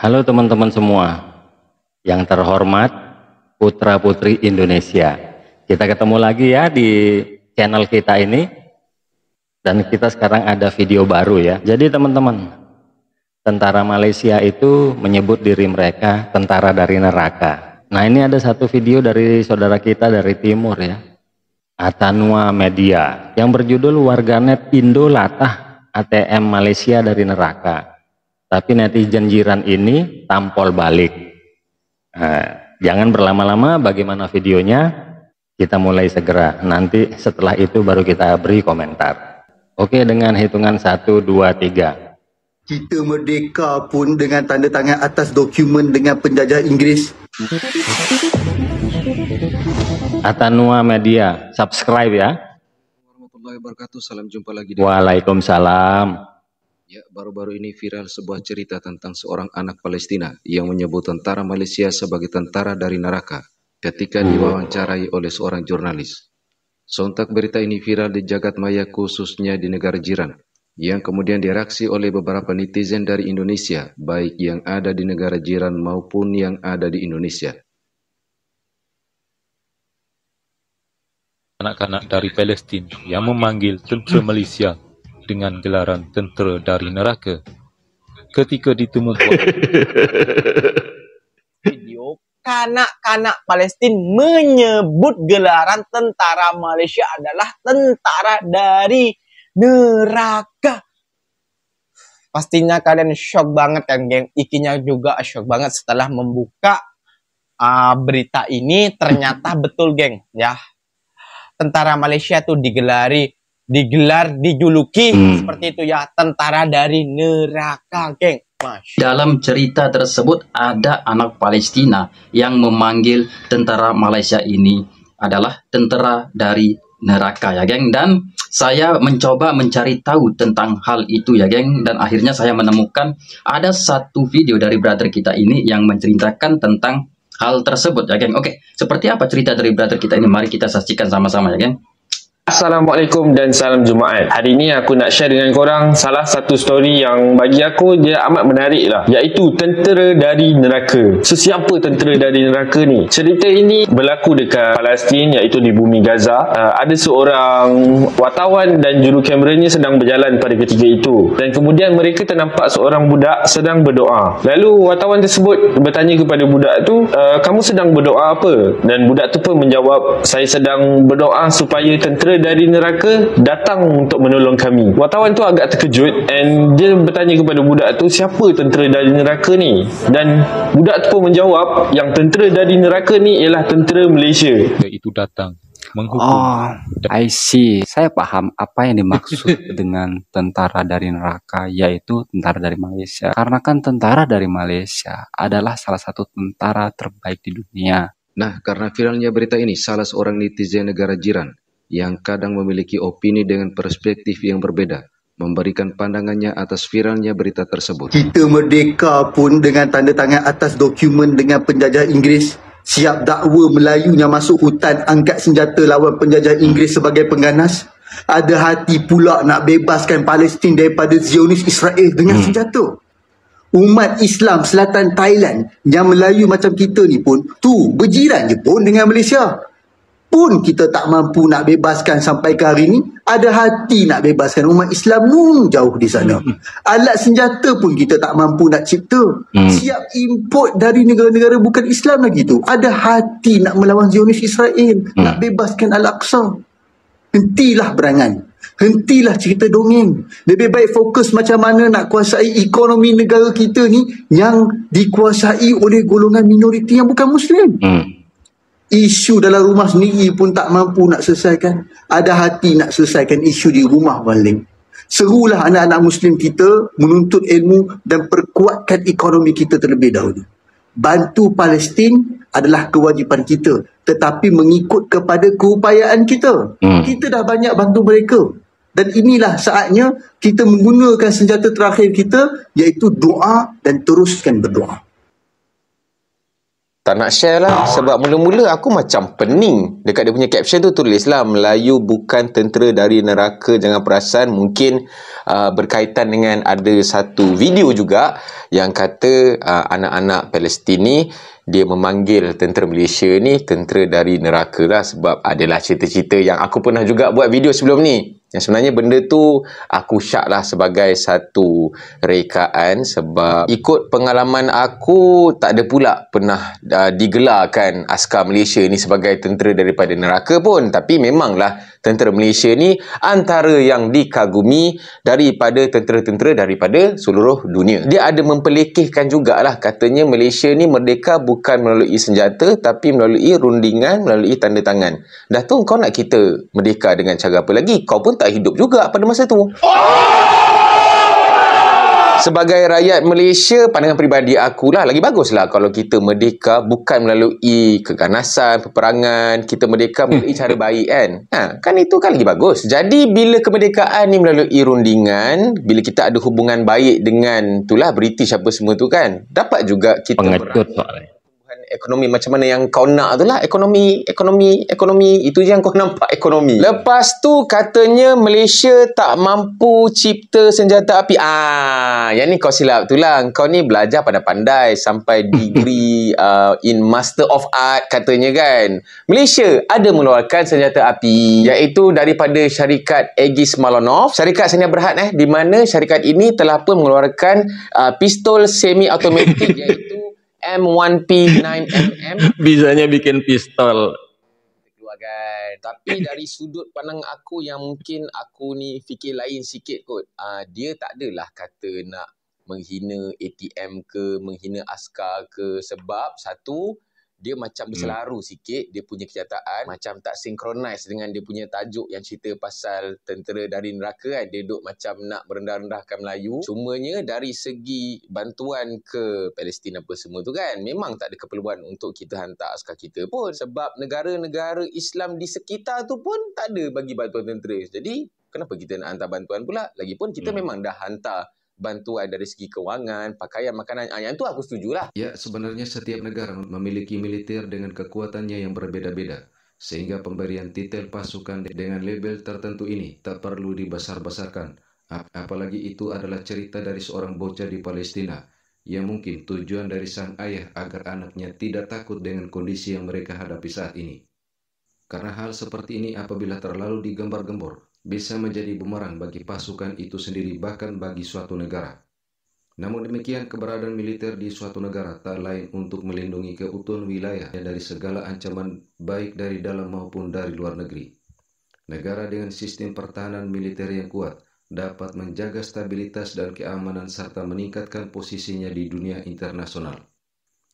Halo teman-teman semua, yang terhormat putra-putri Indonesia. Kita ketemu lagi ya di channel kita ini, dan kita sekarang ada video baru ya. Jadi teman-teman, tentara Malaysia itu menyebut diri mereka tentara dari neraka. Nah, ini ada satu video dari saudara kita dari timur ya, Atanua Media, yang berjudul Warganet Indo Latah ATM Malaysia dari Neraka. Tapi netizen jiran ini tampol balik. Nah, jangan berlama-lama, bagaimana videonya? Kita mulai segera. Nanti setelah itu baru kita beri komentar. Oke, dengan hitungan 1, 2, 3. Kita merdeka pun dengan tanda tangan atas dokumen dengan penjajah Inggeris. Atanua Media, subscribe ya. Warahmatullahi wabarakatuh. Salam jumpa lagi. Waalaikumsalam. Ya, baru-baru ini viral sebuah cerita tentang seorang anak Palestina yang menyebut tentara Malaysia sebagai tentara dari neraka ketika diwawancarai oleh seorang jurnalis. Sontak berita ini viral di jagat maya, khususnya di negara jiran, yang kemudian direaksi oleh beberapa netizen dari Indonesia, baik yang ada di negara jiran maupun yang ada di Indonesia. Anak-anak dari Palestin yang memanggil tentera Malaysia dengan gelaran tentera dari neraka ketika ditemukan video kanak-kanak Palestin menyebut gelaran tentara Malaysia adalah tentara dari neraka. Pastinya kalian shock banget kan, geng. Ikinya juga shock banget setelah membuka berita ini. Ternyata betul, geng, ya. Tentara Malaysia tuh dijuluki seperti itu ya, tentara dari neraka, geng. Dalam cerita tersebut ada anak Palestina yang memanggil tentara Malaysia ini adalah tentara dari neraka ya, geng. Dan saya mencoba mencari tahu tentang hal itu ya, geng. Dan akhirnya saya menemukan ada satu video dari brother kita ini yang menceritakan tentang hal tersebut ya, geng. Oke, seperti apa cerita dari brother kita ini? Mari kita saksikan sama-sama ya, geng. Assalamualaikum dan salam Jumaat. Hari ini aku nak share dengan korang salah satu story yang bagi aku dia amat menarik lah, iaitu tentera dari neraka. So, siapa tentera dari neraka ni? Cerita ini berlaku dekat Palestin, iaitu di bumi Gaza. Ada seorang wartawan dan juru kameranya sedang berjalan pada ketika itu, dan kemudian mereka ternampak seorang budak sedang berdoa. Lalu wartawan tersebut bertanya kepada budak tu, kamu sedang berdoa apa? Dan budak tu pun menjawab, saya sedang berdoa supaya tentera dari neraka datang untuk menolong kami. Wartawan tu agak terkejut and dia bertanya kepada budak tu, siapa tentera dari neraka ni? Dan budak tu pun menjawab, yang tentera dari neraka ni ialah tentera Malaysia. itu datang menghukum. I see. Saya paham apa yang dimaksud dengan tentara dari neraka, yaitu tentara dari Malaysia. Karena kan tentara dari Malaysia adalah salah satu tentara terbaik di dunia. Nah, karena viralnya berita ini, salah seorang netizen negara jiran yang kadang memiliki opini dengan perspektif yang berbeda memberikan pandangannya atas viralnya berita tersebut. Kita merdeka pun dengan tanda tangan atas dokumen dengan penjajah Inggeris. Siap dakwa Melayunya masuk hutan angkat senjata lawan penjajah Inggeris sebagai pengganas. Ada hati pula nak bebaskan Palestin daripada Zionis Israel dengan senjata. Umat Islam selatan Thailand yang Melayu macam kita ni pun tu berjiran je pun dengan Malaysia. Pun kita tak mampu nak bebaskan sampai ke hari ni, ada hati nak bebaskan umat Islam jauh di sana. Alat senjata pun kita tak mampu nak cipta. Siap import dari negara-negara bukan Islam lagi tu. Ada hati nak melawan Zionis Israel, nak bebaskan Al-Aqsa. Hentilah berangan. Hentilah cerita dongeng. Lebih baik fokus macam mana nak kuasai ekonomi negara kita ni yang dikuasai oleh golongan minoriti yang bukan Muslim. Isu dalam rumah sendiri pun tak mampu nak selesaikan. Ada hati nak selesaikan isu di rumah balik. Serulah anak-anak Muslim kita menuntut ilmu dan perkuatkan ekonomi kita terlebih dahulu. Bantu Palestin adalah kewajipan kita, tetapi mengikut kepada keupayaan kita. Kita dah banyak bantu mereka. Dan inilah saatnya kita menggunakan senjata terakhir kita, iaitu doa, dan teruskan berdoa. Tak nak share lah. Sebab mula-mula aku macam pening. Dekat dia punya caption tu tulis lah, Melayu bukan tentera dari neraka, jangan perasan. Mungkin berkaitan dengan ada satu video juga yang kata anak-anak Palestin ni, dia memanggil tentera Malaysia ni tentera dari neraka lah. Sebab adalah cerita-cerita yang aku pernah juga buat video sebelum ni. Yang sebenarnya benda tu aku syak lah sebagai satu rekaan, sebab ikut pengalaman aku tak ada pula pernah digelarkan askar Malaysia ni sebagai tentera daripada neraka pun. Tapi memanglah tentera Malaysia ni antara yang dikagumi daripada tentera-tentera daripada seluruh dunia. Dia ada mempelekehkan jugalah, katanya Malaysia ni merdeka bukan melalui senjata tapi melalui rundingan, melalui tanda tangan. Dah tu kau nak kita merdeka dengan cara apa lagi? Kau pun tak hidup juga pada masa tu. Sebagai rakyat Malaysia, pandangan peribadi akulah, lagi baguslah kalau kita merdeka bukan melalui keganasan, peperangan. Kita merdeka melalui cara baik kan. Kan itu kan lagi bagus. Jadi bila kemerdekaan ni melalui rundingan, bila kita ada hubungan baik dengan itulah British apa semua tu kan, dapat juga kita pengecut soalnya. Ekonomi macam mana yang kau nak tu lah. Ekonomi. Itu je yang kau nampak, ekonomi. Lepas tu katanya Malaysia tak mampu cipta senjata api. Yang ni kau silap tu lah. Kau ni belajar pandai-pandai sampai degree in Master of Art katanya kan. Malaysia ada mengeluarkan senjata api, iaitu daripada syarikat Aegis Malonov. Syarikat Senia Berhad di mana syarikat ini telah pun mengeluarkan pistol semi-automatik iaitu M1P9mm. Bisanya bikin pistol. Kan. Tapi dari sudut pandang aku yang mungkin aku ni fikir lain sikit kot. Dia tak adalah kata nak menghina ATM ke, menghina askar ke. Sebab satu, dia macam berselaru sikit, dia punya kenyataan macam tak synchronize dengan dia punya tajuk yang cerita pasal tentera dari neraka kan. Dia duk macam nak merendah-rendahkan Melayu. Cumanya dari segi bantuan ke Palestin apa semua tu kan, memang tak ada keperluan untuk kita hantar askar kita pun. Sebab negara-negara Islam di sekitar tu pun tak ada bagi bantuan tentera. Jadi kenapa kita nak hantar bantuan pula? Lagipun kita memang dah hantar bantuan dari segi kewangan, pakaian, makanan. Yang tu aku setujulah. Ya, sebenarnya setiap negara memiliki militer dengan kekuatannya yang berbeda-beda, sehingga pemberian titel pasukan dengan label tertentu ini tak perlu dibesar-besarkan. Apalagi itu adalah cerita dari seorang bocah di Palestina, yang mungkin tujuan dari sang ayah agar anaknya tidak takut dengan kondisi yang mereka hadapi saat ini. Karena hal seperti ini apabila terlalu digembar-gembor, bisa menjadi bumerang bagi pasukan itu sendiri, bahkan bagi suatu negara. Namun demikian, keberadaan militer di suatu negara tak lain untuk melindungi keutuhan wilayah dari segala ancaman baik dari dalam maupun dari luar negeri. Negara dengan sistem pertahanan militer yang kuat dapat menjaga stabilitas dan keamanan serta meningkatkan posisinya di dunia internasional.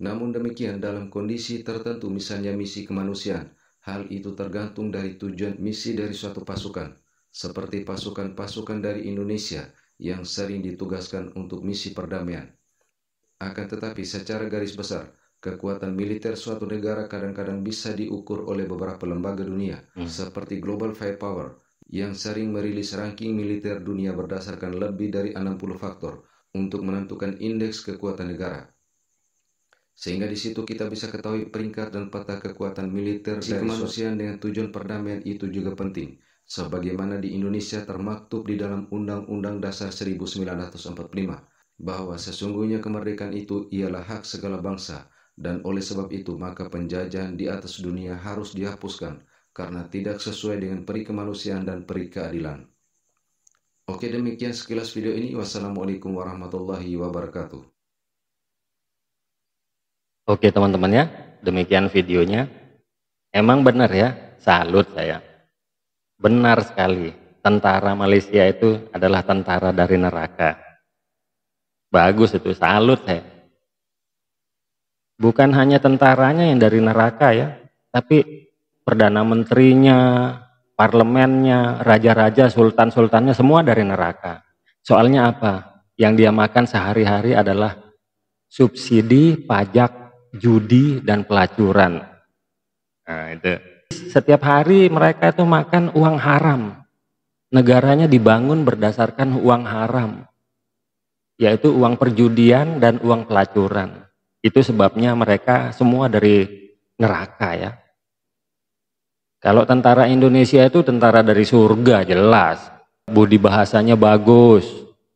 Namun demikian, dalam kondisi tertentu, misalnya misi kemanusiaan, hal itu tergantung dari tujuan misi dari suatu pasukan. Seperti pasukan-pasukan dari Indonesia yang sering ditugaskan untuk misi perdamaian. Akan tetapi secara garis besar, kekuatan militer suatu negara kadang-kadang bisa diukur oleh beberapa lembaga dunia, seperti Global Firepower, yang sering merilis ranking militer dunia berdasarkan lebih dari 60 faktor untuk menentukan indeks kekuatan negara. Sehingga di situ kita bisa ketahui peringkat dan peta kekuatan militer dari kemanusiaan dengan tujuan perdamaian itu juga penting. Sebagaimana di Indonesia termaktub di dalam Undang-Undang Dasar 1945, bahwa sesungguhnya kemerdekaan itu ialah hak segala bangsa, dan oleh sebab itu maka penjajahan di atas dunia harus dihapuskan, karena tidak sesuai dengan peri kemanusiaan dan peri keadilan. Oke, demikian sekilas video ini. Wassalamualaikum warahmatullahi wabarakatuh. Oke teman-teman ya, demikian videonya. Emang benar ya, salut saya. Benar sekali, tentara Malaysia itu adalah tentara dari neraka. Bagus itu, salut saya. Bukan hanya tentaranya yang dari neraka ya, tapi Perdana Menterinya, parlemennya, raja-raja, sultan-sultannya semua dari neraka. Soalnya apa? Yang dia makan sehari-hari adalah subsidi, pajak, judi, dan pelacuran. Nah itu. Setiap hari mereka itu makan uang haram. Negaranya dibangun berdasarkan uang haram, yaitu uang perjudian dan uang pelacuran. Itu sebabnya mereka semua dari neraka ya. Kalau tentara Indonesia itu tentara dari surga jelas. Budi bahasanya bagus,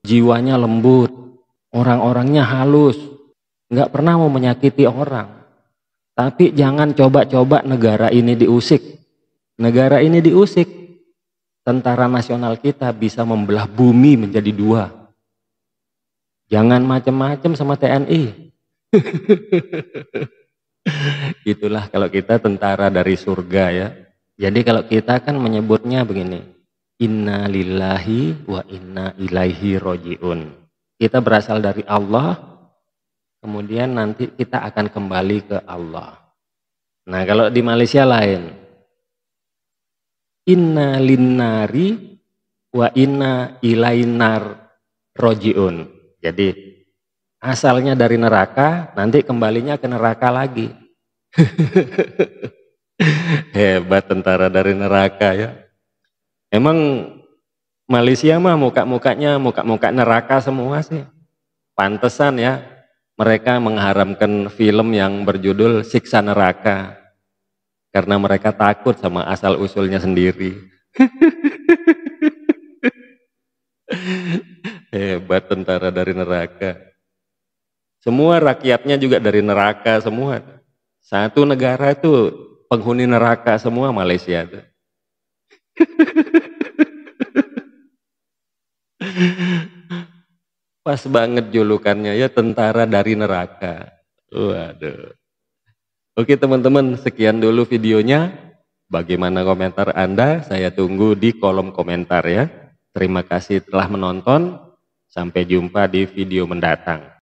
jiwanya lembut, orang-orangnya halus, nggak pernah mau menyakiti orang. Tapi jangan coba-coba negara ini diusik. Negara ini diusik, tentara nasional kita bisa membelah bumi menjadi dua. Jangan macam-macam sama TNI. Itulah kalau kita tentara dari surga ya. Jadi kalau kita kan menyebutnya begini, inna lillahi wa inna ilaihi roji'un. Kita berasal dari Allah, kemudian nanti kita akan kembali ke Allah. Nah kalau di Malaysia lain, inna linnari wa inna ilainar roji'un. Jadi asalnya dari neraka, nanti kembalinya ke neraka lagi. Hebat tentara dari neraka ya. Emang Malaysia mah muka-mukanya muka-muka neraka semua sih. Pantesan ya mereka mengharamkan film yang berjudul Siksa Neraka. Karena mereka takut sama asal usulnya sendiri. Hebat tentara dari neraka. Semua rakyatnya juga dari neraka semua. Satu negara itu penghuni neraka semua Malaysia itu. Pas banget julukannya ya, tentara dari neraka. Waduh. Oke teman-teman, sekian dulu videonya. Bagaimana komentar Anda? Saya tunggu di kolom komentar ya. Terima kasih telah menonton. Sampai jumpa di video mendatang.